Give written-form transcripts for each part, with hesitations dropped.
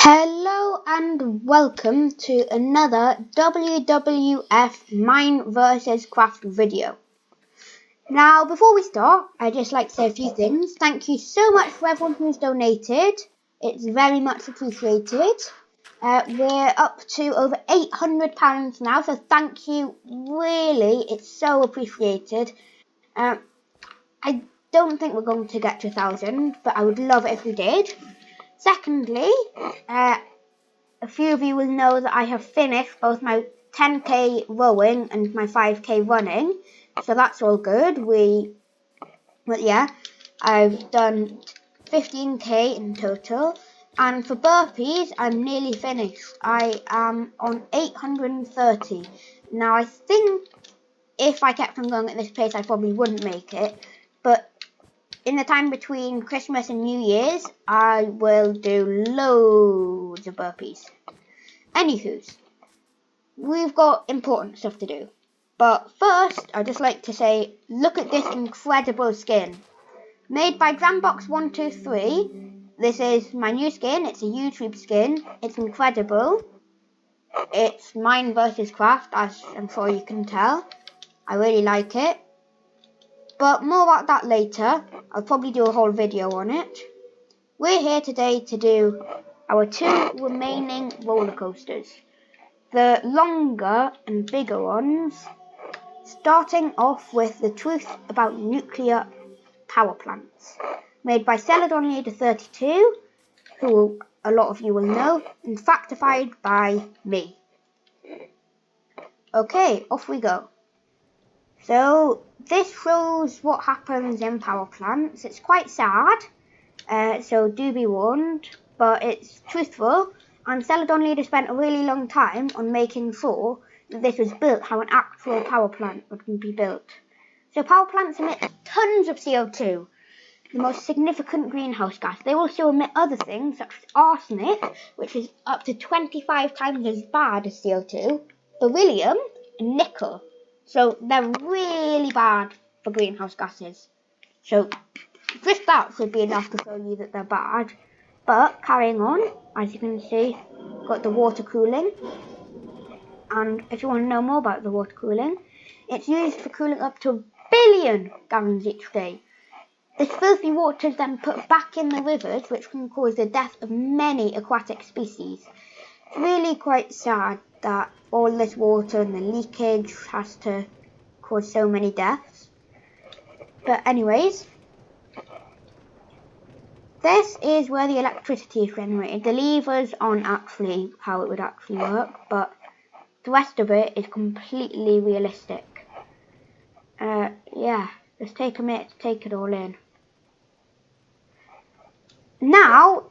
Hello and welcome to another WWF Mine vs Craft video. Now before we start, I'd just like to say a few things. Thank you so much for everyone who's donated. It's very much appreciated. We're up to over £800 now, so thank you. Really, it's so appreciated. I don't think we're going to get to 1,000, but I would love it if we did. Secondly, a few of you will know that I have finished both my 10k rowing and my 5k running, so that's all good. I've done 15k in total, and for burpees I'm nearly finished. I am on 830. Now I think if I kept on going at this pace I probably wouldn't make it, but in the time between Christmas and New Year's, I will do loads of burpees. Anywho's, we've got important stuff to do. But first, I'd just like to say, look at this incredible skin. Made by Grambox123. This is my new skin. It's a YouTube skin. It's incredible. It's Mine vs Craft, as I'm sure you can tell. I really like it. But more about that later. I'll probably do a whole video on it. We're here today to do our 2 remaining roller coasters. The longer and bigger ones, starting off with the truth about nuclear power plants. Made by Celadon Leader 32, who a lot of you will know, and factified by me. Okay, off we go. So this shows what happens in power plants. It's quite sad, so do be warned, but it's truthful, and Celadon Leader spent a really long time on making sure that this was built how an actual power plant would be built. So power plants emit tons of CO2, the most significant greenhouse gas. They also emit other things such as arsenic, which is up to 25 times as bad as CO2, beryllium and nickel. So they're really bad for greenhouse gases. So just that should be enough to show you that they're bad. But carrying on, as you can see, got the water cooling. And if you want to know more about the water cooling, it's used for cooling up to 1 billion gallons each day. This filthy water is then put back in the rivers, which can cause the death of many aquatic species. It's really quite sad that all this water and the leakage has to cause so many deaths. But anyways, this is where the electricity is generated. The levers aren't actually how it would actually work, but the rest of it is completely realistic. Just take a minute to take it all in. Now,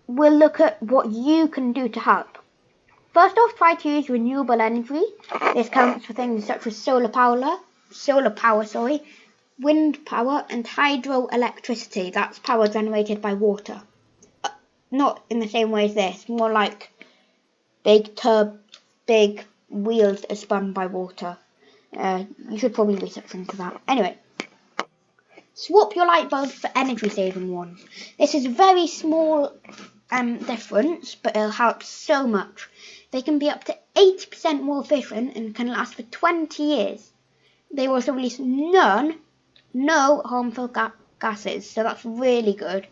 we'll look at what you can do to help. First off, try to use renewable energy. This counts for things such as solar power, wind power and hydroelectricity. That's power generated by water. Not in the same way as this, more like big wheels that are spun by water. You should probably research into that. Anyway, swap your light bulbs for energy saving ones. This is a very small difference, but it'll help so much. They can be up to 80% more efficient and can last for 20 years. They also release no harmful gases, so that's really good.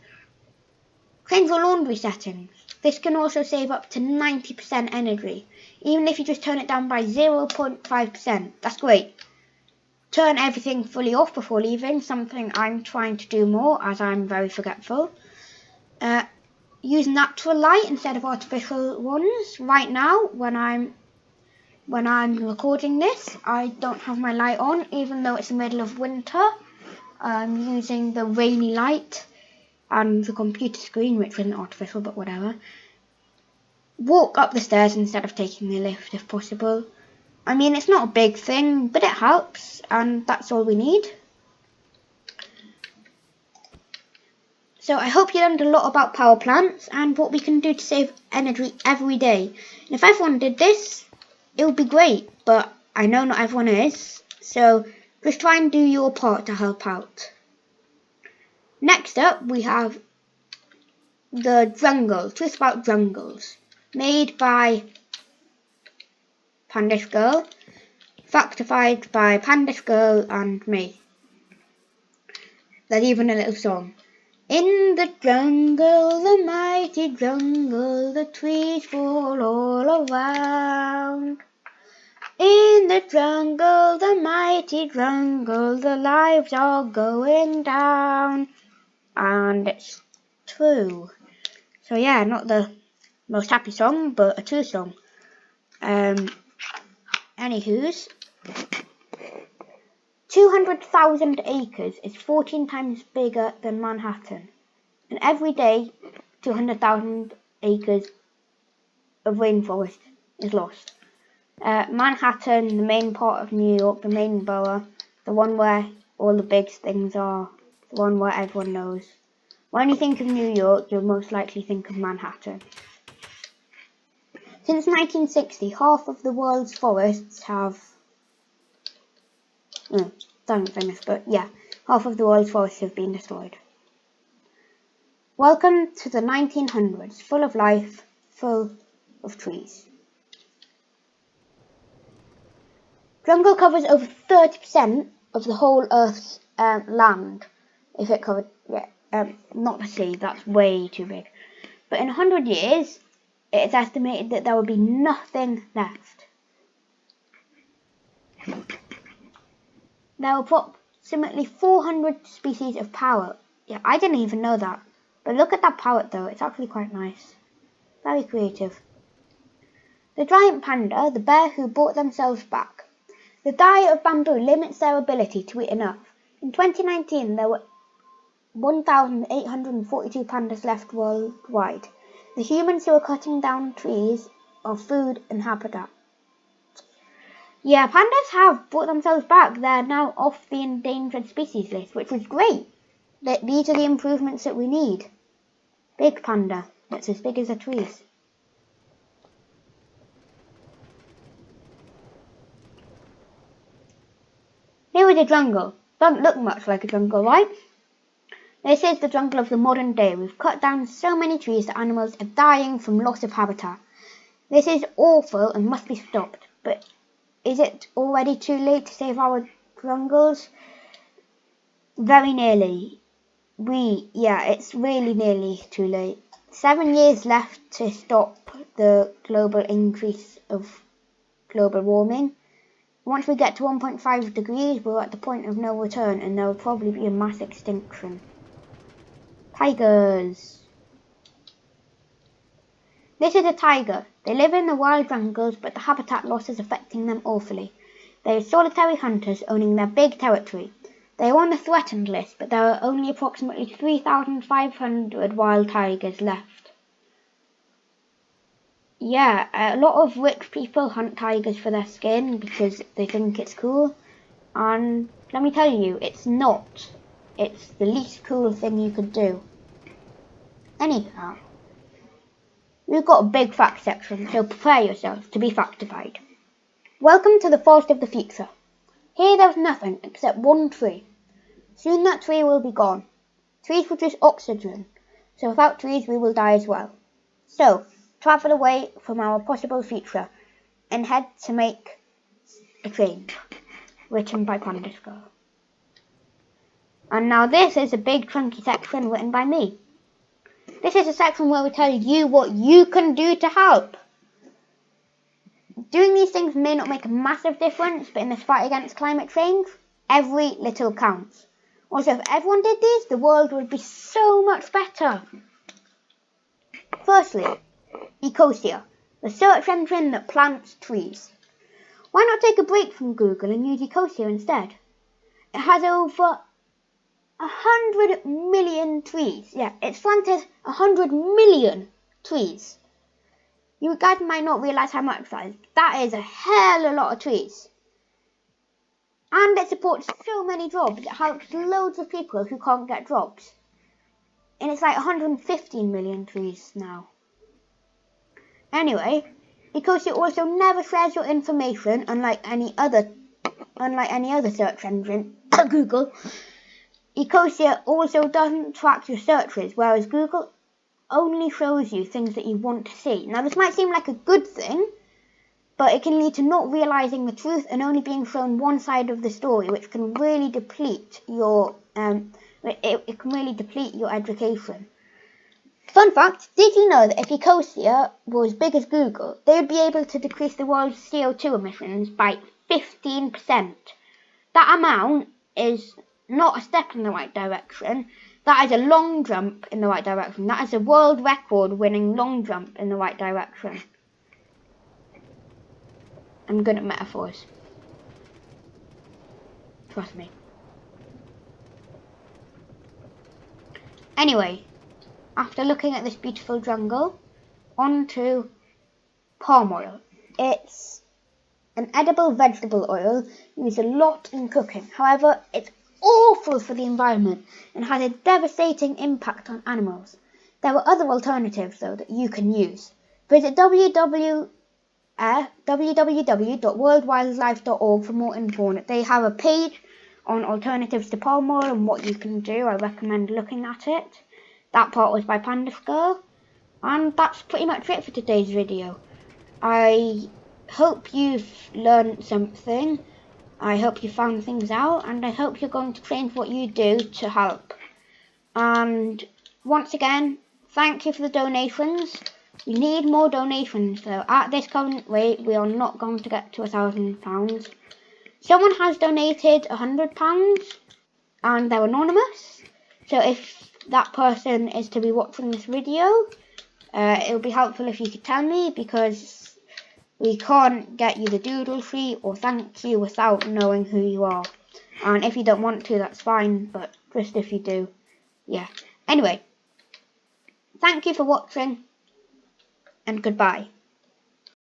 Change your laundry settings. This can also save up to 90% energy, even if you just turn it down by 0.5%. That's great. Turn everything fully off before leaving, something I'm trying to do more as I'm very forgetful. Use natural light instead of artificial ones. Right now, when I'm recording this, I don't have my light on, even though it's the middle of winter. I'm using the rainy light and the computer screen, which isn't artificial, but whatever. Walk up the stairs instead of taking the lift if possible. I mean, it's not a big thing, but it helps, and that's all we need. So I hope you learned a lot about power plants and what we can do to save energy every day. And if everyone did this, it would be great, but I know not everyone is, so just try and do your part to help out. Next up, we have the jungle. Truth about jungles. Made by Pandas Girl. Factified by Pandas Girl and me. There's even a little song. In the jungle, the mighty jungle, the trees fall all around. In the jungle, the mighty jungle, the lives are going down. And it's true. So yeah, not the most happy song, but a true song. Anywho's, 200,000 acres is 14 times bigger than Manhattan. And every day, 200,000 acres of rainforest is lost. Manhattan, the main part of New York, the main borough, the one where all the big things are, the one where everyone knows. When you think of New York, you'll most likely think of Manhattan. Since 1960, half of the world's forests have... Don't finish, but yeah, half of the world's forests have been destroyed. Welcome to the 1900s, full of life, full of trees. Jungle covers over 30% of the whole Earth's land. If it covered, not the sea, that's way too big. But in 100 years, it is estimated that there will be nothing left. There are approximately 400 species of parrot. Yeah, I didn't even know that. But look at that parrot though, it's actually quite nice. Very creative. The giant panda, the bear who brought themselves back. The diet of bamboo limits their ability to eat enough. In 2019, there were 1,842 pandas left worldwide. The humans who are cutting down trees are food and habitat. Yeah, pandas have brought themselves back. They're now off the endangered species list, which was great. These are the improvements that we need. Big panda, that's as big as the trees. Here is a jungle. Doesn't look much like a jungle, right? This is the jungle of the modern day. We've cut down so many trees that animals are dying from loss of habitat. This is awful and must be stopped. But is it already too late to save our jungles? Very nearly. It's really nearly too late. 7 years left to stop the global increase of global warming. Once we get to 1.5 degrees, we're at the point of no return and there will probably be a mass extinction. Tigers. This is a tiger. They live in the wild jungles, but the habitat loss is affecting them awfully. They are solitary hunters owning their big territory. They are on the threatened list, but there are only approximately 3,500 wild tigers left. Yeah, a lot of rich people hunt tigers for their skin because they think it's cool. And let me tell you, it's not. It's the least cool thing you could do. Anyhow, we've got a big fact section, so prepare yourselves to be factified. Welcome to the forest of the future. Here there's nothing except one tree. Soon that tree will be gone. Trees produce oxygen, so without trees we will die as well. So, travel away from our possible future and head to make a change. Written by Pandas Girl. And now this is a big chunky section written by me. This is a section where we tell you what you can do to help. Doing these things may not make a massive difference, but in this fight against climate change, every little counts. Also, if everyone did these, the world would be so much better. Firstly, Ecosia, the search engine that plants trees. Why not take a break from Google and use Ecosia instead? It has over 100 million trees. Yeah, it's planted 100 million trees. You guys might not realise how much that is. That is a hell of a lot of trees. And it supports so many jobs. It helps loads of people who can't get jobs. And it's like 115 million trees now. Anyway, Ecosia also never shares your information, unlike any other search engine, Google. Ecosia also doesn't track your searches, whereas Google only shows you things that you want to see. Now, this might seem like a good thing, but it can lead to not realising the truth and only being shown one side of the story, which can really deplete your it can really deplete your education. Fun fact, did you know that if Ecosia was as big as Google, they would be able to decrease the world's CO2 emissions by 15%? That amount is not a step in the right direction. That is a long jump in the right direction. That is a world record winning long jump in the right direction. I'm good at metaphors. Trust me. Anyway, after looking at this beautiful jungle, on to palm oil. It's an edible vegetable oil used a lot in cooking. However, it's awful for the environment and has a devastating impact on animals. There are other alternatives, though, that you can use. Visit www.worldwildlife.org for more info on it. They have a page on alternatives to palm oil and what you can do. I recommend looking at it. That part was by Pandas Girl. And that's pretty much it for today's video. I hope you've learned something. I hope you found things out, and I hope you're going to change what you do to help. And once again, thank you for the donations. We need more donations, though. At this current rate, we are not going to get to £1,000. Someone has donated £100, and they're anonymous. So if that person is to be watching this video, it would be helpful if you could tell me, because we can't get you the doodle sheet or thank you without knowing who you are. And if you don't want to, that's fine, but just if you do, yeah. Anyway, thank you for watching, and goodbye.